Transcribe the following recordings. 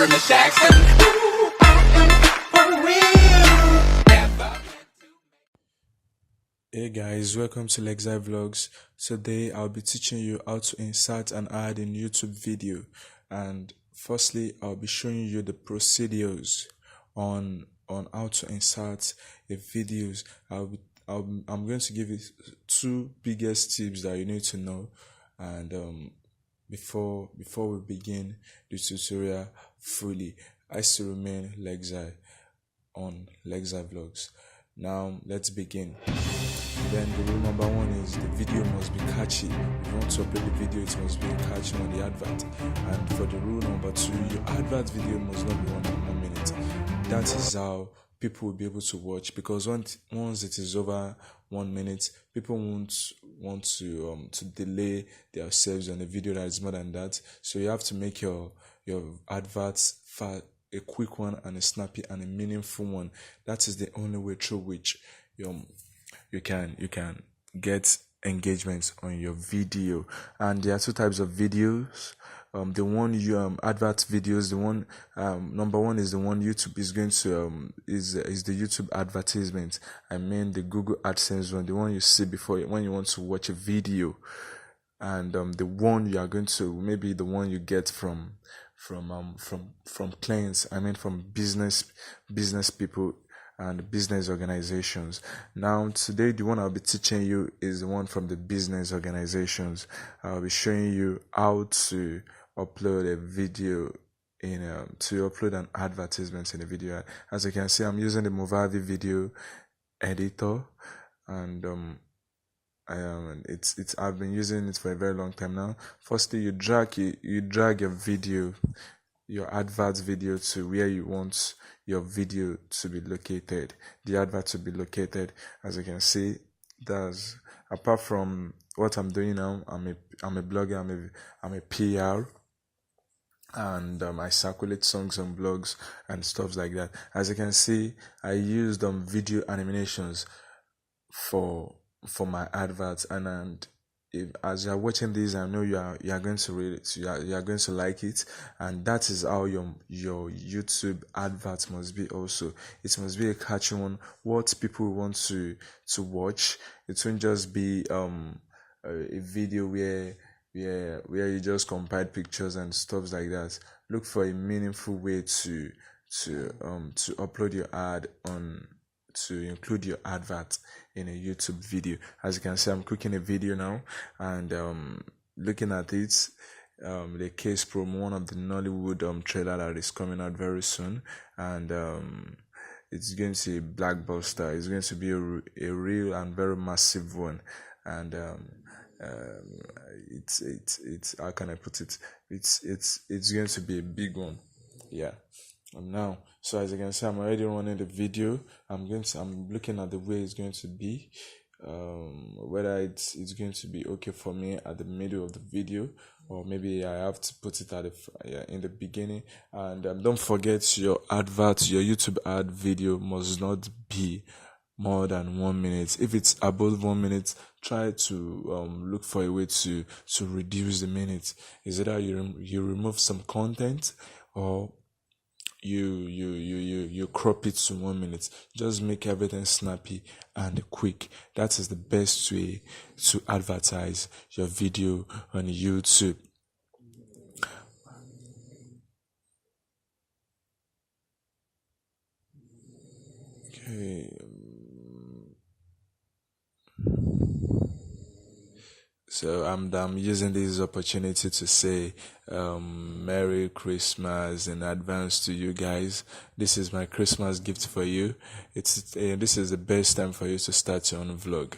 from the Jackson. Ooh, for real. Never. Hey guys, welcome to Lexzai Vlogs. Today I'll be teaching you how to insert an ad in YouTube video, and firstly I'll be showing you the procedures on how to insert a videos. I'm going to give you two biggest tips that you need to know, and before we begin the tutorial fully, I still remain Lexzai on Lexzai Vlogs. Now let's begin. Then the rule number one is the video must be catchy. If you want to upload the video, it must be catchy on the advert. And for the rule number two, your advert video must not be 1 minute. That is how people will be able to watch, because once it is over 1 minute, people won't want to delay themselves on a video that is more than that. So you have to make your adverts a quick one and a snappy and a meaningful one. That is the only way through which you can get engagement on your video. And there are two types of videos. The one advert videos, the one number one is the one YouTube is going to is the YouTube advertisement. I mean the Google AdSense one, the one you see before when you want to watch a video. And the one you are going to, maybe the one you get from clients, I mean from business people and business organizations. Now today the one I'll be teaching you is the one from the business organizations. I'll be showing you how to upload a video to upload an advertisement in a video. As you can see, I'm using the Movavi video editor, and I've been using it for a very long time now. Firstly, you drag your video, your advert video, to where you want your video to be located, the advert to be located. As you can see, apart from what I'm doing now, I'm a blogger, I'm a PR, and I circulate songs on blogs and stuff like that. As you can see, I used video animations for my adverts, and as you are watching this, I know you are going to read it, you are going to like it. And that is how your YouTube advert must be also. It must be a catchy one, what people want to watch. It won't just be a video where you just compile pictures and stuff like that. Look for a meaningful way to upload your ad to include your advert in a YouTube video. As you can see, I'm cooking a video now, and looking at it, the case promo, one of the Nollywood trailer that is coming out very soon, and it's going to be a blockbuster. It's going to be a real and very massive one, and it's how can I put it? It's going to be a big one, yeah. Now, so as you can see, I'm already running the video. I'm looking at the way it's going to be, whether it's going to be okay for me at the middle of the video, or maybe I have to put it in the beginning. And don't forget, your YouTube ad video must not be more than 1 minute. If it's above 1 minute, try to look for a way to reduce the minutes. Is either you remove some content, or you crop it to 1 minute. Just make everything snappy and quick. That is the best way to advertise your video on YouTube. Okay. So I'm using this opportunity to say Merry Christmas in advance to you guys. This is my Christmas gift for you. This is the best time for you to start your own vlog.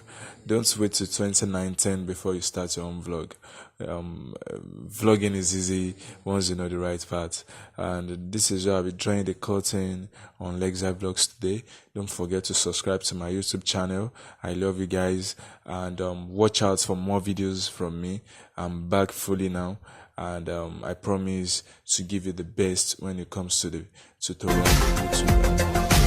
Don't wait till 2019 before you start your own vlog. Vlogging is easy once you know the right path. And this is where I'll be drawing the curtain on Lexzai Vlogs today. Don't forget to subscribe to my YouTube channel. I love you guys, and watch out for more videos from me. I'm back fully now, and I promise to give you the best when it comes to the tutorial on YouTube.